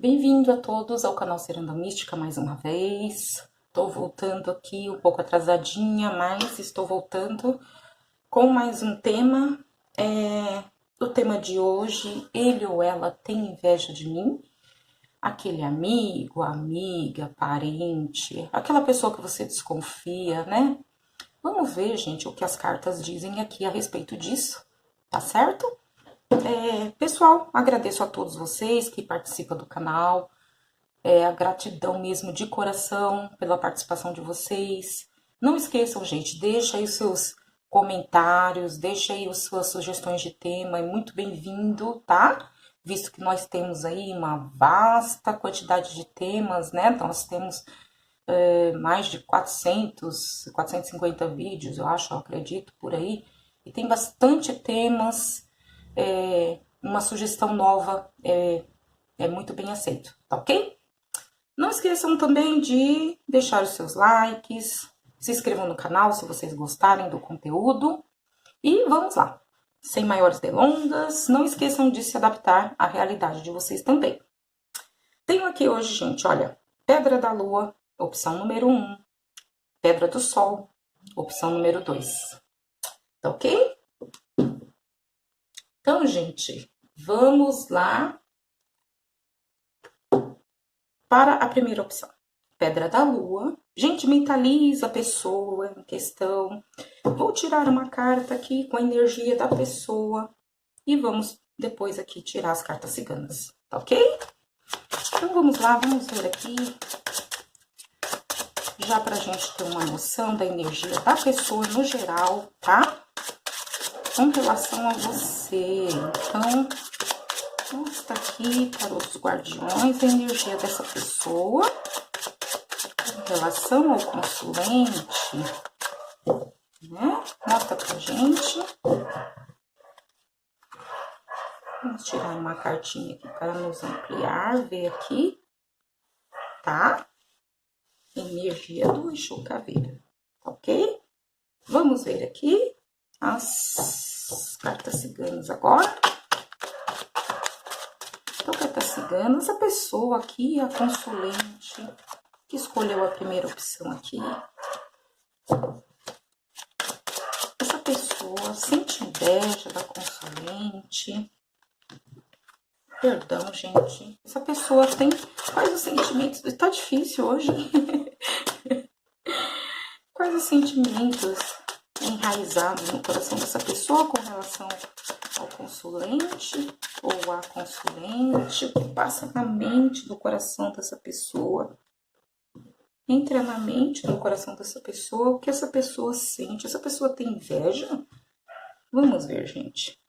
Bem-vindo a todos ao canal Ciranda Mística mais uma vez. Estou voltando aqui um pouco atrasadinha, mas estou voltando com mais um tema. O tema de hoje, ele ou ela tem inveja de mim? Aquele amigo, amiga, parente, aquela pessoa que você desconfia, né? Vamos ver, gente, o que as cartas dizem aqui a respeito disso, tá certo? Pessoal, agradeço a todos vocês que participam do canal. A gratidão mesmo de coração pela participação de vocês. Não esqueçam, gente, deixa aí os seus comentários, deixa aí as suas sugestões de tema, é muito bem-vindo, tá? Visto que nós temos aí uma vasta quantidade de temas, né? Nós temos mais de 450 vídeos, eu acho, eu acredito, por aí. E tem bastante temas, uma sugestão nova é muito bem aceito, tá ok? Não esqueçam também de deixar os seus likes, se inscrevam no canal se vocês gostarem do conteúdo. E vamos lá, sem maiores delongas, não esqueçam de se adaptar à realidade de vocês também. Tenho aqui hoje, gente, olha, Pedra da Lua, opção número 1, Pedra do Sol, opção número 2. Tá ok? Então, gente, vamos lá para a primeira opção. Pedra da Lua. Gente, mentaliza a pessoa em questão. Vou tirar uma carta aqui com a energia da pessoa e vamos depois aqui tirar as cartas ciganas, tá ok? Então vamos lá, vamos ver aqui, já pra gente ter uma noção da energia da pessoa no geral, tá? Com relação a você. Então, mostra aqui para os guardiões a energia dessa pessoa em relação ao consulente, né? Mostra pra gente. Vamos tirar uma cartinha aqui para nos ampliar, ver aqui, tá? Energia do Exu Caveira, ok? Vamos ver aqui as cartas ciganas agora. Então, cartas ciganas, a pessoa aqui, a consulente, que escolheu a primeira opção aqui. Essa pessoa sente inveja da consulente. Perdão, gente. Essa pessoa tem quais os sentimentos... Tá difícil hoje. Quais os sentimentos enraizados no coração dessa pessoa com relação ao consulente ou à consulente? O que passa na mente do coração dessa pessoa? Entra na mente do coração dessa pessoa, o que essa pessoa sente? Essa pessoa tem inveja? Vamos ver, gente.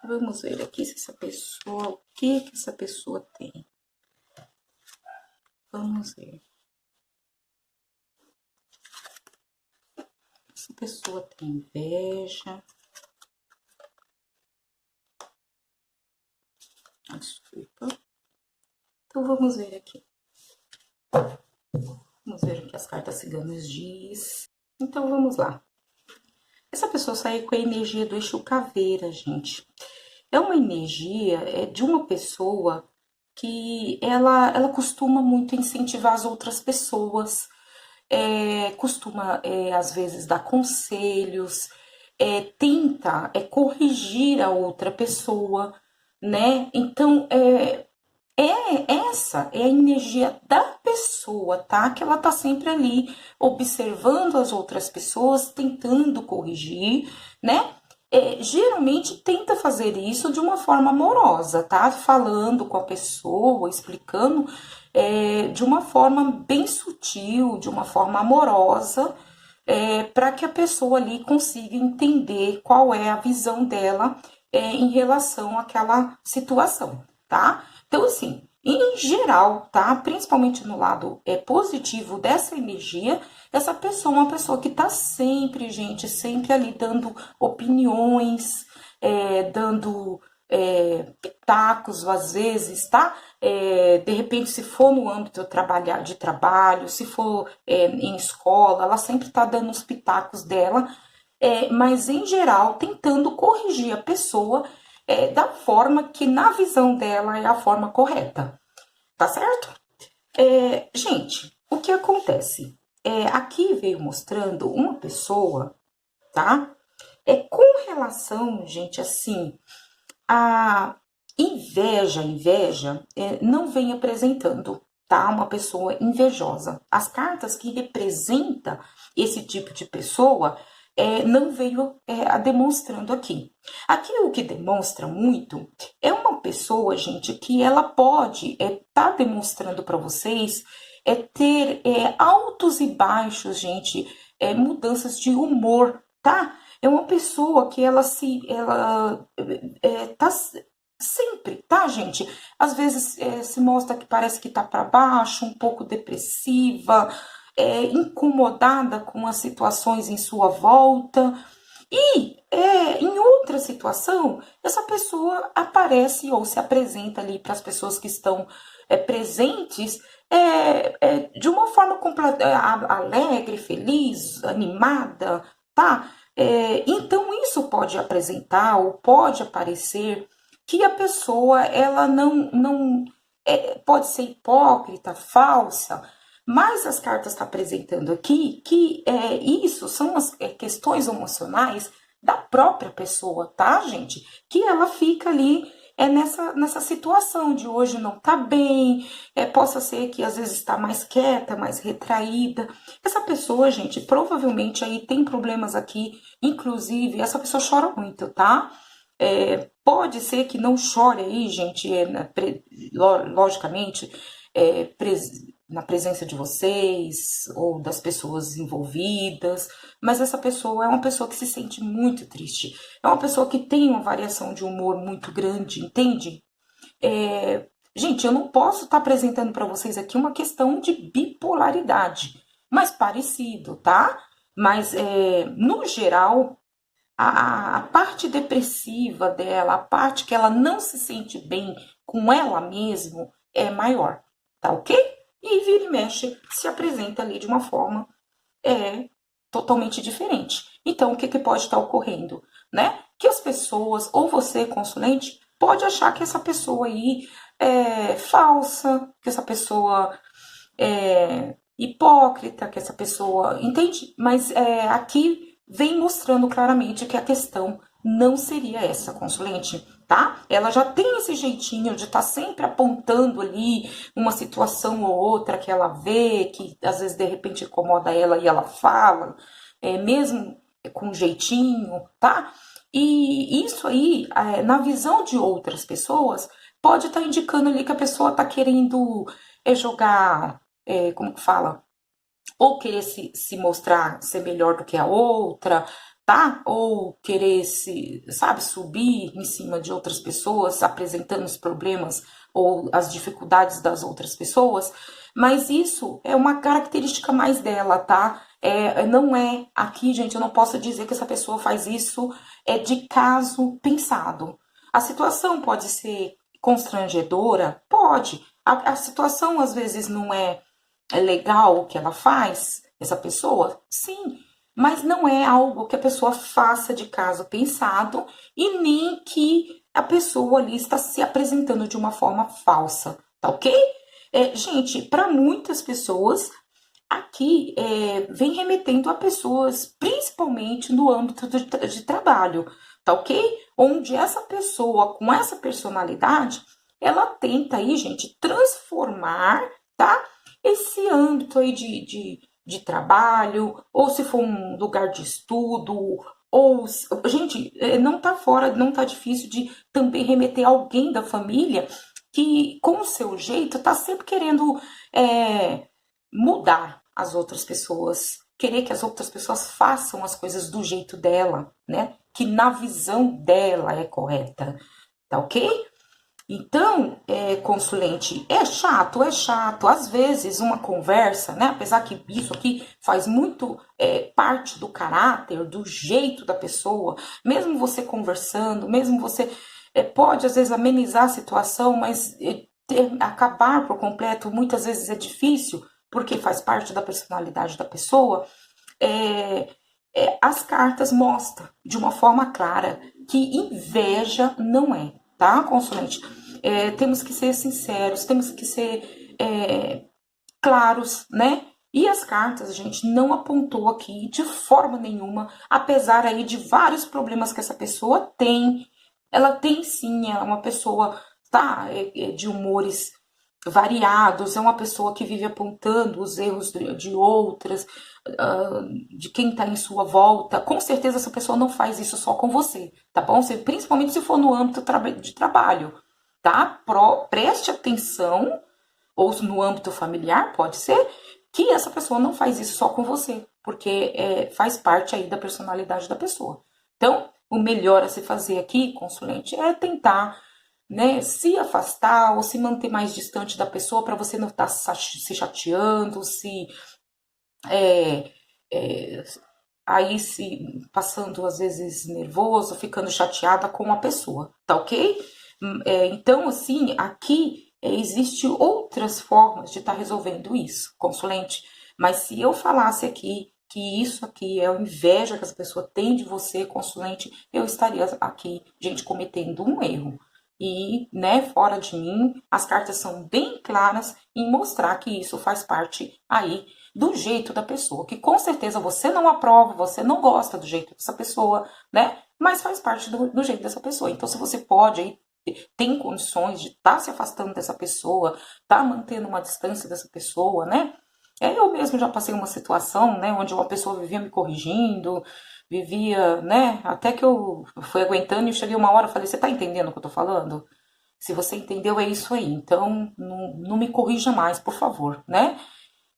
Vamos ver aqui se essa pessoa, o que essa pessoa tem. Vamos ver. Essa pessoa tem inveja. Desculpa. Então, vamos ver aqui. Vamos ver o que as cartas ciganas diz. Então, vamos lá. Essa pessoa saiu com a energia do Exu Caveira, gente. É uma energia de uma pessoa que ela costuma muito incentivar as outras pessoas, costuma, às vezes, dar conselhos, tenta corrigir a outra pessoa, né? Então, essa é a energia da pessoa, tá? Que ela tá sempre ali observando as outras pessoas, tentando corrigir, né? Geralmente tenta fazer isso de uma forma amorosa, tá? Falando com a pessoa, explicando de uma forma bem sutil, de uma forma amorosa, para que a pessoa ali consiga entender qual é a visão dela em relação àquela situação, tá? Então, assim, em geral, tá? Principalmente no lado positivo dessa energia, essa pessoa é uma pessoa que tá sempre, gente, sempre ali dando opiniões, dando pitacos, às vezes, tá? De repente, se for no âmbito de trabalho, se for em escola, ela sempre tá dando os pitacos dela, mas em geral, tentando corrigir a pessoa da forma que na visão dela é a forma correta, tá certo? Gente, o que acontece? Aqui veio mostrando uma pessoa, tá? Com relação, gente, assim, a inveja, não vem apresentando, tá? Uma pessoa invejosa. As cartas que representam esse tipo de pessoa não veio demonstrando aqui. Aqui o que demonstra muito é uma pessoa, gente, que ela pode tá demonstrando para vocês ter altos e baixos, gente, mudanças de humor, tá? É uma pessoa que ela tá sempre, tá, gente? Às vezes se mostra que parece que tá para baixo, um pouco depressiva, incomodada com as situações em sua volta. E em outra situação, essa pessoa aparece ou se apresenta ali para as pessoas que estão presentes de uma forma alegre, feliz, animada, tá? Então isso pode apresentar ou pode aparecer que a pessoa ela não pode ser hipócrita, falsa, mas as cartas estão apresentando aqui que isso são as questões emocionais da própria pessoa, tá, gente? Que ela fica ali nessa situação de hoje não tá bem, possa ser que às vezes está mais quieta, mais retraída. Essa pessoa, gente, provavelmente aí tem problemas aqui, inclusive essa pessoa chora muito, tá? Pode ser que não chore aí, gente, logicamente, na presença de vocês ou das pessoas envolvidas, mas essa pessoa é uma pessoa que se sente muito triste, é uma pessoa que tem uma variação de humor muito grande, entende? Gente, eu não posso estar apresentando para vocês aqui uma questão de bipolaridade, mas parecido, tá? Mas, no geral, a parte depressiva dela, a parte que ela não se sente bem com ela mesma é maior, tá ok? E vira e mexe se apresenta ali de uma forma totalmente diferente. Então, o que pode estar ocorrendo? Né? Que as pessoas, ou você, consulente, pode achar que essa pessoa aí é falsa, que essa pessoa é hipócrita, que essa pessoa. Entende? Mas aqui vem mostrando claramente que a questão não seria essa, consulente, tá? Ela já tem esse jeitinho de estar sempre apontando ali uma situação ou outra que ela vê, que às vezes de repente incomoda ela e ela fala, mesmo com jeitinho, tá? E isso aí, na visão de outras pessoas, pode estar indicando ali que a pessoa está querendo jogar, como que fala? Ou querer se mostrar ser melhor do que a outra, tá? Ou querer sabe, subir em cima de outras pessoas, apresentando os problemas ou as dificuldades das outras pessoas. Mas isso é uma característica mais dela, tá? Não é aqui, gente, eu não posso dizer que essa pessoa faz isso de caso pensado. A situação pode ser constrangedora? Pode. A situação às vezes não é legal o que ela faz, essa pessoa? Sim, mas não é algo que a pessoa faça de caso pensado e nem que a pessoa ali está se apresentando de uma forma falsa, tá ok? Gente, para muitas pessoas, aqui vem remetendo a pessoas, principalmente no âmbito de trabalho, tá ok? Onde essa pessoa, com essa personalidade, ela tenta aí, gente, transformar, tá? Esse âmbito aí de trabalho, ou se for um lugar de estudo, ou, gente, não tá fora, não tá difícil de também remeter alguém da família que, com o seu jeito, tá sempre querendo mudar as outras pessoas, querer que as outras pessoas façam as coisas do jeito dela, né? Que na visão dela é correta, tá ok? Então, consulente, é chato, é chato. Às vezes, uma conversa, né? Apesar que isso aqui faz muito parte do caráter, do jeito da pessoa, mesmo você conversando, mesmo você pode, às vezes, amenizar a situação, mas acabar por completo muitas vezes é difícil, porque faz parte da personalidade da pessoa. É, as cartas mostram de uma forma clara que inveja não é, tá, consulente? Temos que ser sinceros, temos que ser claros, né? E as cartas, a gente não apontou aqui de forma nenhuma, apesar aí de vários problemas que essa pessoa tem. Ela tem sim, ela é uma pessoa, tá, de humores variados, é uma pessoa que vive apontando os erros de outras, de quem está em sua volta. Com certeza essa pessoa não faz isso só com você, tá bom? Principalmente se for no âmbito de trabalho, tá? Preste atenção, ou no âmbito familiar, pode ser, que essa pessoa não faz isso só com você, porque faz parte aí da personalidade da pessoa. Então, o melhor a se fazer aqui, consulente, é tentar, né, se afastar ou se manter mais distante da pessoa para você não estar se chateando, aí se passando às vezes nervoso, ficando chateada com a pessoa, tá ok? Então, assim, aqui existe outras formas de estar resolvendo isso, consulente. Mas se eu falasse aqui que isso aqui é a inveja que essa pessoa tem de você, consulente, eu estaria aqui, gente, cometendo um erro. E, né, fora de mim, as cartas são bem claras em mostrar que isso faz parte aí do jeito da pessoa, que com certeza você não aprova, você não gosta do jeito dessa pessoa, né? Mas faz parte do jeito dessa pessoa. Então, se você pode aí, tem condições de estar se afastando dessa pessoa, estar mantendo uma distância dessa pessoa, né? Eu mesmo já passei uma situação, né, onde uma pessoa vivia me corrigindo, vivia, né, até que eu fui aguentando e cheguei uma hora e falei, você tá entendendo o que eu tô falando? Se você entendeu, é isso aí. Então, não me corrija mais, por favor, né?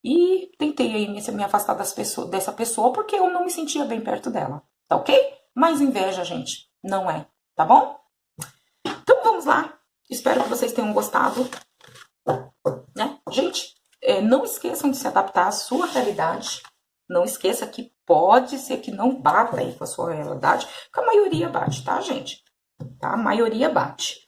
E tentei aí me afastar dessa pessoa porque eu não me sentia bem perto dela, tá ok? Mas inveja, gente, não é, tá bom? Então vamos lá. Espero que vocês tenham gostado, né? Gente, não esqueçam de se adaptar à sua realidade. Não esqueça que pode ser que não bata aí com a sua realidade, que a maioria bate, tá, gente? Tá? A maioria bate.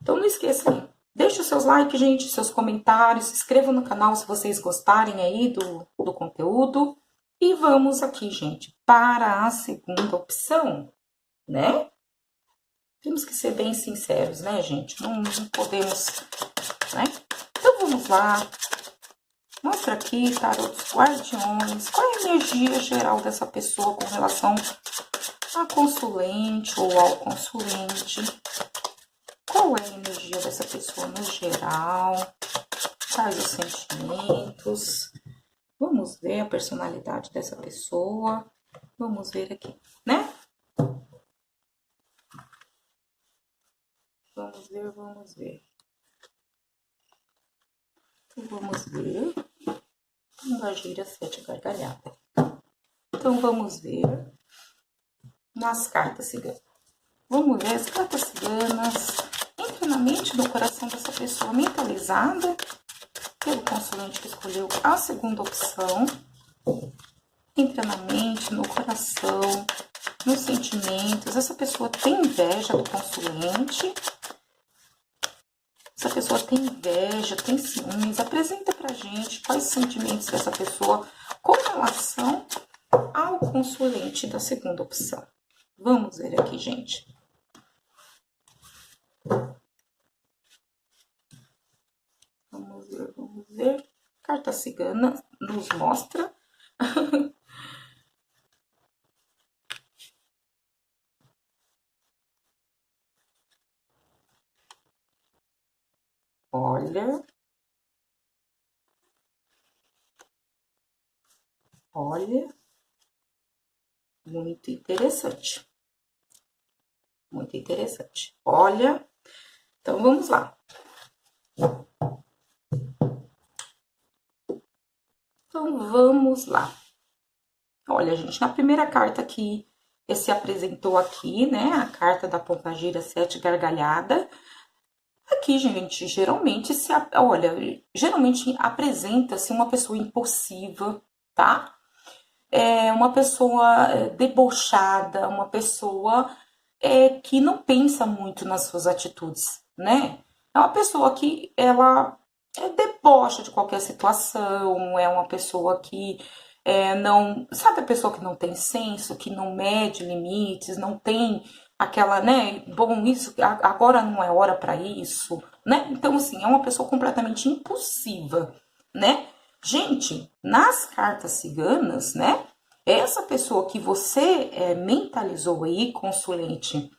Então não esqueça aí. Deixe os seus likes, gente, seus comentários, se inscrevam no canal se vocês gostarem aí do conteúdo. E vamos aqui, gente, para a segunda opção, né? Temos que ser bem sinceros, né, gente? Não podemos, né? Então vamos lá. Mostra aqui, tarô dos guardiões. Qual é a energia geral dessa pessoa com relação a consulente ou ao consulente? Qual é a energia dessa pessoa no geral? Quais os sentimentos? Vamos ver a personalidade dessa pessoa. Vamos ver aqui, né? Vamos ver, vamos ver. Então, vamos ver. Pombagira 7 gargalhada. Então, vamos ver nas cartas ciganas. Vamos ver as cartas ciganas. Entra na mente, no coração dessa pessoa mentalizada pelo consulente que escolheu a segunda opção. Entra na mente, no coração, nos sentimentos. Essa pessoa tem inveja do consulente. Essa pessoa tem inveja, tem ciúmes. Apresenta pra gente quais sentimentos dessa pessoa com relação ao consulente da segunda opção. Vamos ver aqui, gente. Vamos ver, vamos ver. Carta cigana nos mostra. Olha. Olha. Muito interessante. Muito interessante. Olha. Então, vamos lá. Então, vamos lá. Olha, gente, na primeira carta que se apresentou aqui, né? A carta da Pombagira 7 gargalhada. Aqui, gente, geralmente geralmente apresenta-se uma pessoa impulsiva, tá? Uma pessoa debochada, uma pessoa que não pensa muito nas suas atitudes, né? É uma pessoa que ela debocha de qualquer situação, é uma pessoa que não, sabe a pessoa que não tem senso, que não mede limites, não tem aquela, né, bom, isso agora não é hora para isso, né? Então assim, é uma pessoa completamente impulsiva, né? Gente, nas cartas ciganas, né? Essa pessoa que você mentalizou aí, consulente,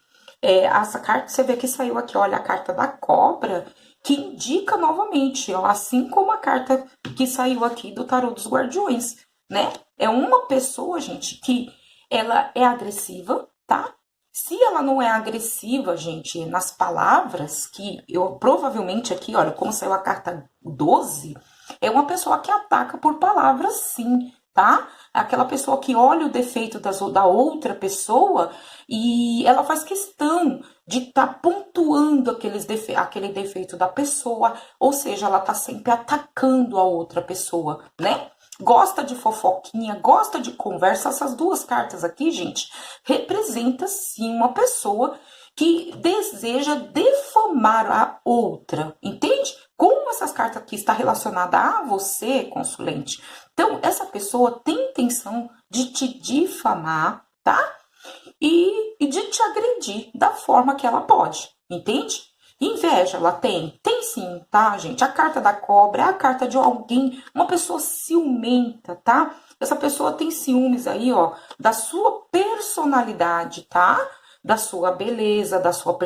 essa carta, você vê que saiu aqui, olha, a carta da cobra, que indica novamente, ó, assim como a carta que saiu aqui do tarô dos guardiões, né? É uma pessoa, gente, que ela é agressiva, tá? Se ela não é agressiva, gente, nas palavras, que eu provavelmente aqui, olha, como saiu a carta 12, é uma pessoa que ataca por palavras, sim, tá? Aquela pessoa que olha o defeito da outra pessoa e ela faz questão de estar pontuando aquele defeito da pessoa, ou seja, ela tá sempre atacando a outra pessoa, né? Gosta de fofoquinha, gosta de conversa. Essas duas cartas aqui, gente, representa sim uma pessoa que deseja defamar a outra, entende? Como essas cartas aqui está relacionada a você, consulente, então essa pessoa tem intenção de te difamar, tá? E de te agredir da forma que ela pode, entende? Inveja, ela tem? Tem sim, tá, gente? A carta da cobra é a carta de alguém, uma pessoa ciumenta, tá? Essa pessoa tem ciúmes aí, ó, da sua personalidade, tá? Da sua beleza, da sua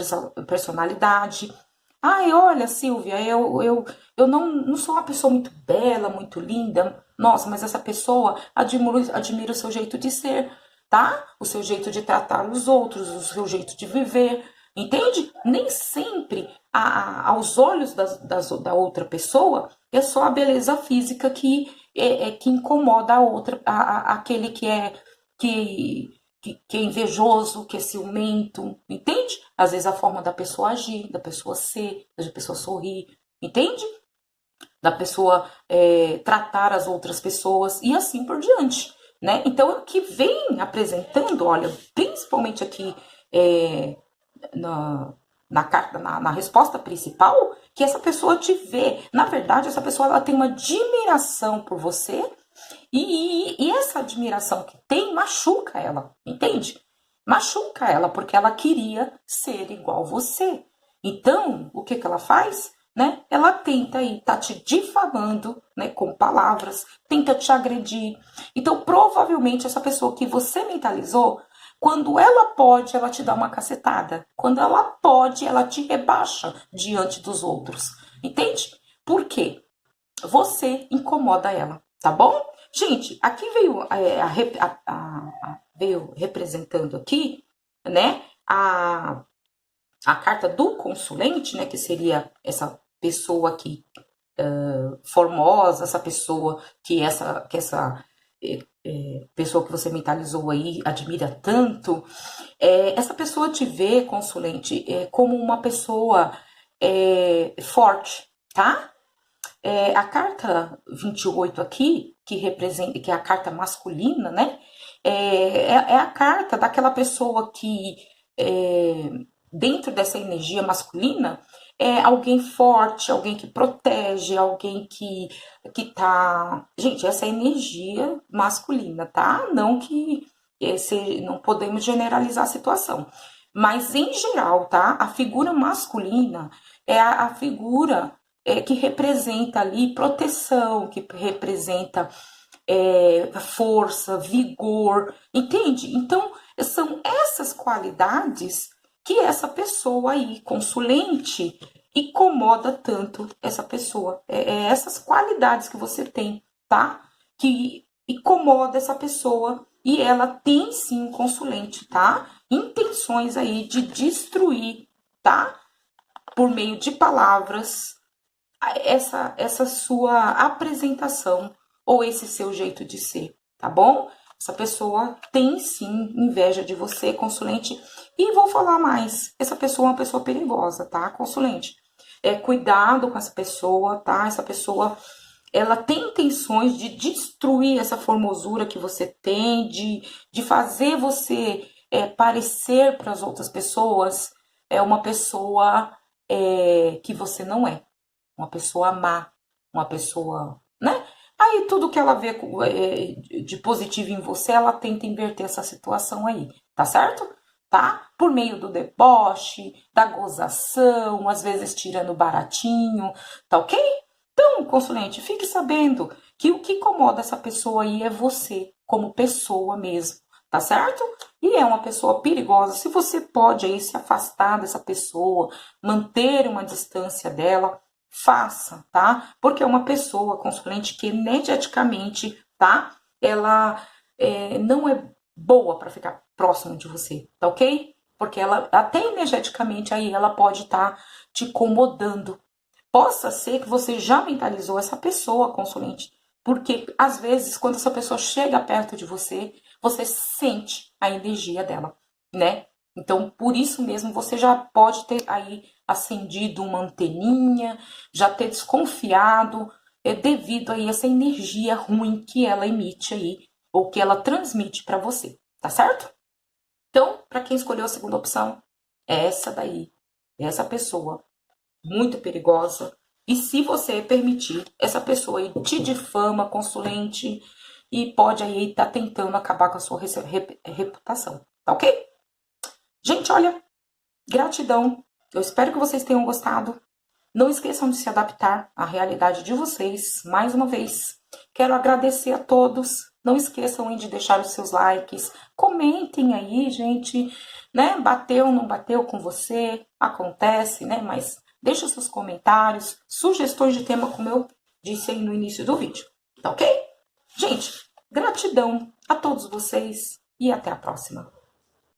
personalidade. Ai, olha, Silvia, eu não sou uma pessoa muito bela, muito linda. Nossa, mas essa pessoa admira o seu jeito de ser, tá? O seu jeito de tratar os outros, o seu jeito de viver, entende? Nem sempre, aos olhos da outra pessoa, é só a beleza física que incomoda a outra, aquele que, que é invejoso, que é ciumento, entende? Às vezes a forma da pessoa agir, da pessoa ser, da pessoa sorrir, entende? Da pessoa tratar as outras pessoas e assim por diante, né? Então, o que vem apresentando, olha, principalmente aqui na, na resposta principal, que essa pessoa te vê. Na verdade, essa pessoa ela tem uma admiração por você e essa admiração que tem machuca ela, entende? Machuca ela porque ela queria ser igual você. Então, o que, que ela faz? Né? Ela tenta aí, tá te difamando, né, com palavras, tenta te agredir. Então, provavelmente, essa pessoa que você mentalizou, quando ela pode, ela te dá uma cacetada. Quando ela pode, ela te rebaixa diante dos outros. Entende? Por quê? Você incomoda ela, tá bom? Gente, aqui veio, veio representando aqui, né, a carta do consulente, né, que seria essa pessoa aqui formosa, essa pessoa que essa pessoa que você mentalizou aí admira tanto, essa pessoa te vê, consulente, como uma pessoa forte, tá? A carta 28 aqui, que representa, que é a carta masculina, né? É a carta daquela pessoa que, dentro dessa energia masculina, é alguém forte, alguém que protege, alguém que tá. Gente, essa é a energia masculina, tá? Não que não podemos generalizar a situação. Mas, em geral, tá? A figura masculina é a figura que representa ali proteção, que representa força, vigor, entende? Então, são essas qualidades que essa pessoa aí, consulente, incomoda tanto essa pessoa. Essas qualidades que você tem, tá? Que incomoda essa pessoa e ela tem sim, consulente, tá? Intenções aí de destruir, tá? Por meio de palavras, essa sua apresentação ou esse seu jeito de ser, tá bom? Essa pessoa tem sim inveja de você, consulente. E vou falar mais, essa pessoa é uma pessoa perigosa, tá, consulente? Cuidado com essa pessoa, tá? Essa pessoa, ela tem intenções de destruir essa formosura que você tem, de fazer você parecer para as outras pessoas uma pessoa que você não é. Uma pessoa má, uma pessoa, né? Aí tudo que ela vê de positivo em você, ela tenta inverter essa situação aí, tá certo? Tá? Por meio do deboche, da gozação, às vezes tirando baratinho, tá ok? Então, consulente, fique sabendo que o que incomoda essa pessoa aí é você, como pessoa mesmo, tá certo? E é uma pessoa perigosa. Se você pode aí se afastar dessa pessoa, manter uma distância dela, faça, tá? Porque é uma pessoa consulente que energeticamente, tá? Ela não é boa para ficar próximo de você, tá ok? Porque ela, até energeticamente, aí ela pode estar te incomodando. Possa ser que você já mentalizou essa pessoa, consulente, porque às vezes, quando essa pessoa chega perto de você, você sente a energia dela, né? Então, por isso mesmo, você já pode ter aí acendido uma anteninha, já ter desconfiado, devido aí a essa energia ruim que ela emite aí, ou que ela transmite para você, tá certo? Então, para quem escolheu a segunda opção, é essa daí, é essa pessoa muito perigosa. E se você permitir, essa pessoa aí te difama, consulente, e pode aí estar tentando acabar com a sua reputação, tá ok? Gente, olha, gratidão. Eu espero que vocês tenham gostado. Não esqueçam de se adaptar à realidade de vocês. Mais uma vez, quero agradecer a todos. Não esqueçam de deixar os seus likes. Comentem aí, gente, né? Bateu, não bateu com você? Acontece, né? Mas deixa os seus comentários, sugestões de tema, como eu disse aí no início do vídeo. Tá ok? Gente, gratidão a todos vocês e até a próxima.